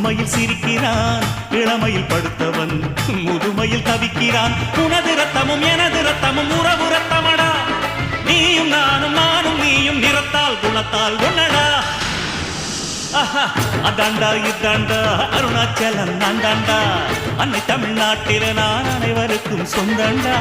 முதுமையில் சிரிக்கிறான், இளமையில் படுத்தவன் முதுமையில் தவிக்கிறான். உனது ரத்தமும் எனது ரத்தமும் உறவு ரத்தமடா, நீயும் நானும் நானும் நீயும் நிறத்தால் குணத்தால் ஒன்னடா. அதாண்டா இதாண்டா அருணாச்சலம் நான்தாண்டா, அன்னை தமிழ்நாட்டில நான் அனைவருக்கும் சொந்தண்டா.